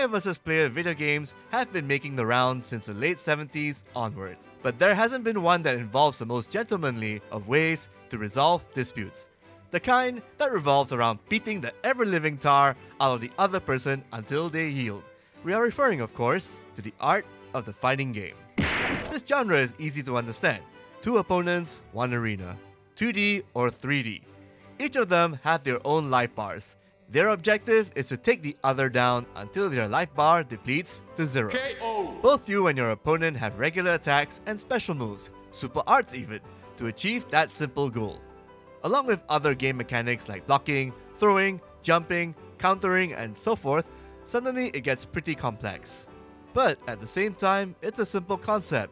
player versus player video games have been making the rounds since the late 70s onward, but there hasn't been one that involves the most gentlemanly of ways to resolve disputes. The kind that revolves around beating the ever-living tar out of the other person until they yield. We are referring, of course, to the art of the fighting game. This genre is easy to understand. 2 opponents, 1 arena. 2D or 3D. Each of them have their own life bars. Their objective is to take the other down until their life bar depletes to 0. KO. Both you and your opponent have regular attacks and special moves, super arts even, to achieve that simple goal. Along with other game mechanics like blocking, throwing, jumping, countering, and so forth, suddenly it gets pretty complex. But at the same time, it's a simple concept.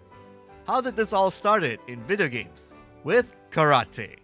How did this all started in video games? With karate.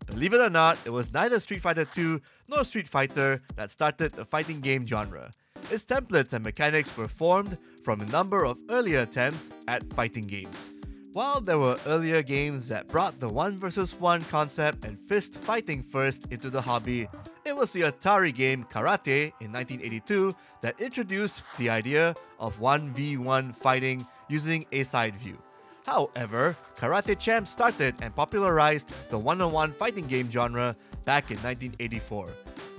Believe it or not, it was neither Street Fighter 2 nor Street Fighter that started the fighting game genre. Its templates and mechanics were formed from a number of earlier attempts at fighting games. While there were earlier games that brought the 1 vs 1 concept and fist fighting first into the hobby, it was the Atari game Karate in 1982 that introduced the idea of 1v1 fighting using a side view. However, Karate Champ started and popularized the one-on-one fighting game genre back in 1984.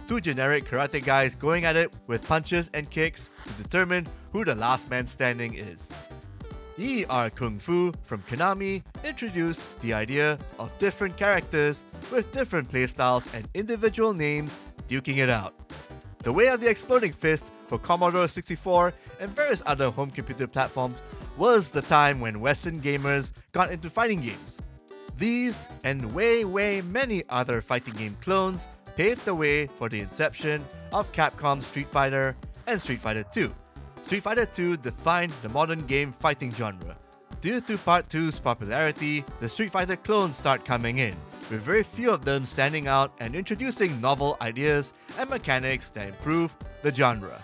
2 generic karate guys going at it with punches and kicks to determine who the last man standing is. ER Kung Fu from Konami introduced the idea of different characters with different playstyles and individual names duking it out. The Way of the Exploding Fist for Commodore 64 and various other home computer platforms was the time when Western gamers got into fighting games. These and way many other fighting game clones paved the way for the inception of Capcom's Street Fighter and Street Fighter 2. Street Fighter 2 defined the modern game fighting genre. Due to Part 2's popularity, the Street Fighter clones start coming in, with very few of them standing out and introducing novel ideas and mechanics that improve the genre.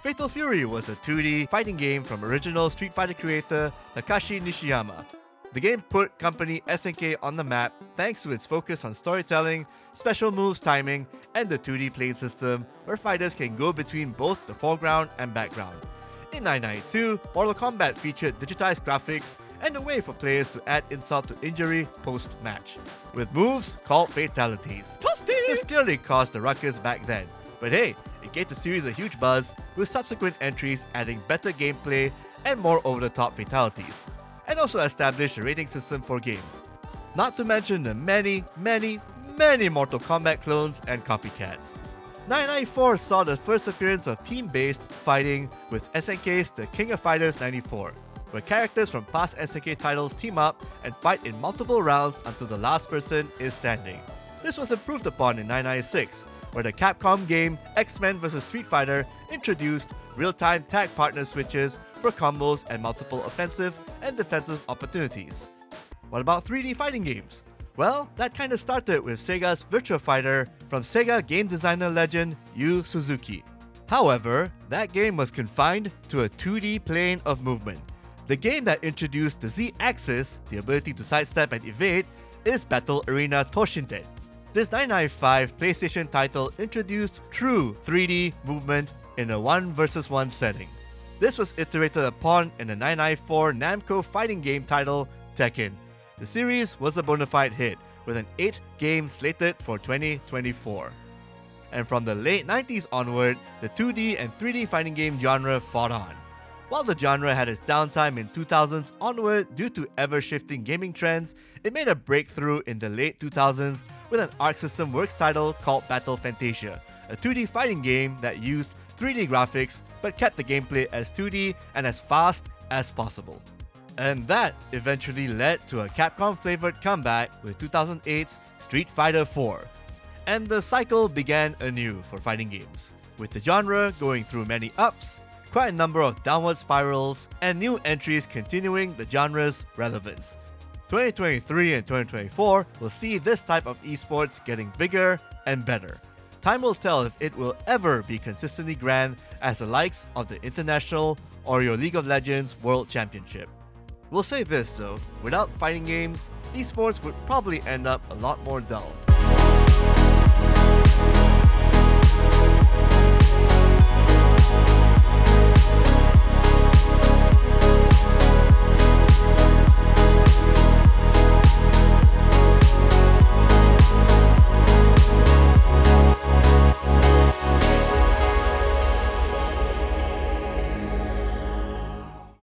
Fatal Fury was a 2D fighting game from original Street Fighter creator Takashi Nishiyama. The game put company SNK on the map thanks to its focus on storytelling, special moves timing, and the 2D plane system where fighters can go between both the foreground and background. In 1992, Mortal Kombat featured digitized graphics and a way for players to add insult to injury post-match, with moves called fatalities. This clearly caused a ruckus back then, but hey, it gave the series a huge buzz, with subsequent entries adding better gameplay and more over-the-top fatalities, and also established a rating system for games. Not to mention the many Mortal Kombat clones and copycats. 1994 saw the first appearance of team-based fighting with SNK's The King of Fighters 94, where characters from past SNK titles team up and fight in multiple rounds until the last person is standing. This was improved upon in 1996, where the Capcom game X-Men vs Street Fighter introduced real-time tag partner switches for combos and multiple offensive and defensive opportunities. What about 3D fighting games? Well, that kinda started with Sega's Virtua Fighter from Sega game designer legend Yu Suzuki. However, that game was confined to a 2D plane of movement. The game that introduced the Z-axis, the ability to sidestep and evade, is Battle Arena Toshinten. This 1995 PlayStation title introduced true 3D movement in a 1 vs 1 setting. This was iterated upon in the 1994 Namco fighting game title Tekken. The series was a bona fide hit, with an 8th game slated for 2024. And from the late 90s onward, the 2D and 3D fighting game genre fought on. While the genre had its downtime in 2000s onward due to ever-shifting gaming trends, it made a breakthrough in the late 2000s with an Arc System Works title called Battle Fantasia, a 2D fighting game that used 3D graphics but kept the gameplay as 2D and as fast as possible. And that eventually led to a Capcom-flavored comeback with 2008's Street Fighter 4. And the cycle began anew for fighting games, with the genre going through many ups, quite a number of downward spirals, and new entries continuing the genre's relevance. 2023 and 2024 will see this type of esports getting bigger and better. Time will tell if it will ever be consistently grand as the likes of the International or your League of Legends World Championship. We'll say this though, without fighting games, esports would probably end up a lot more dull.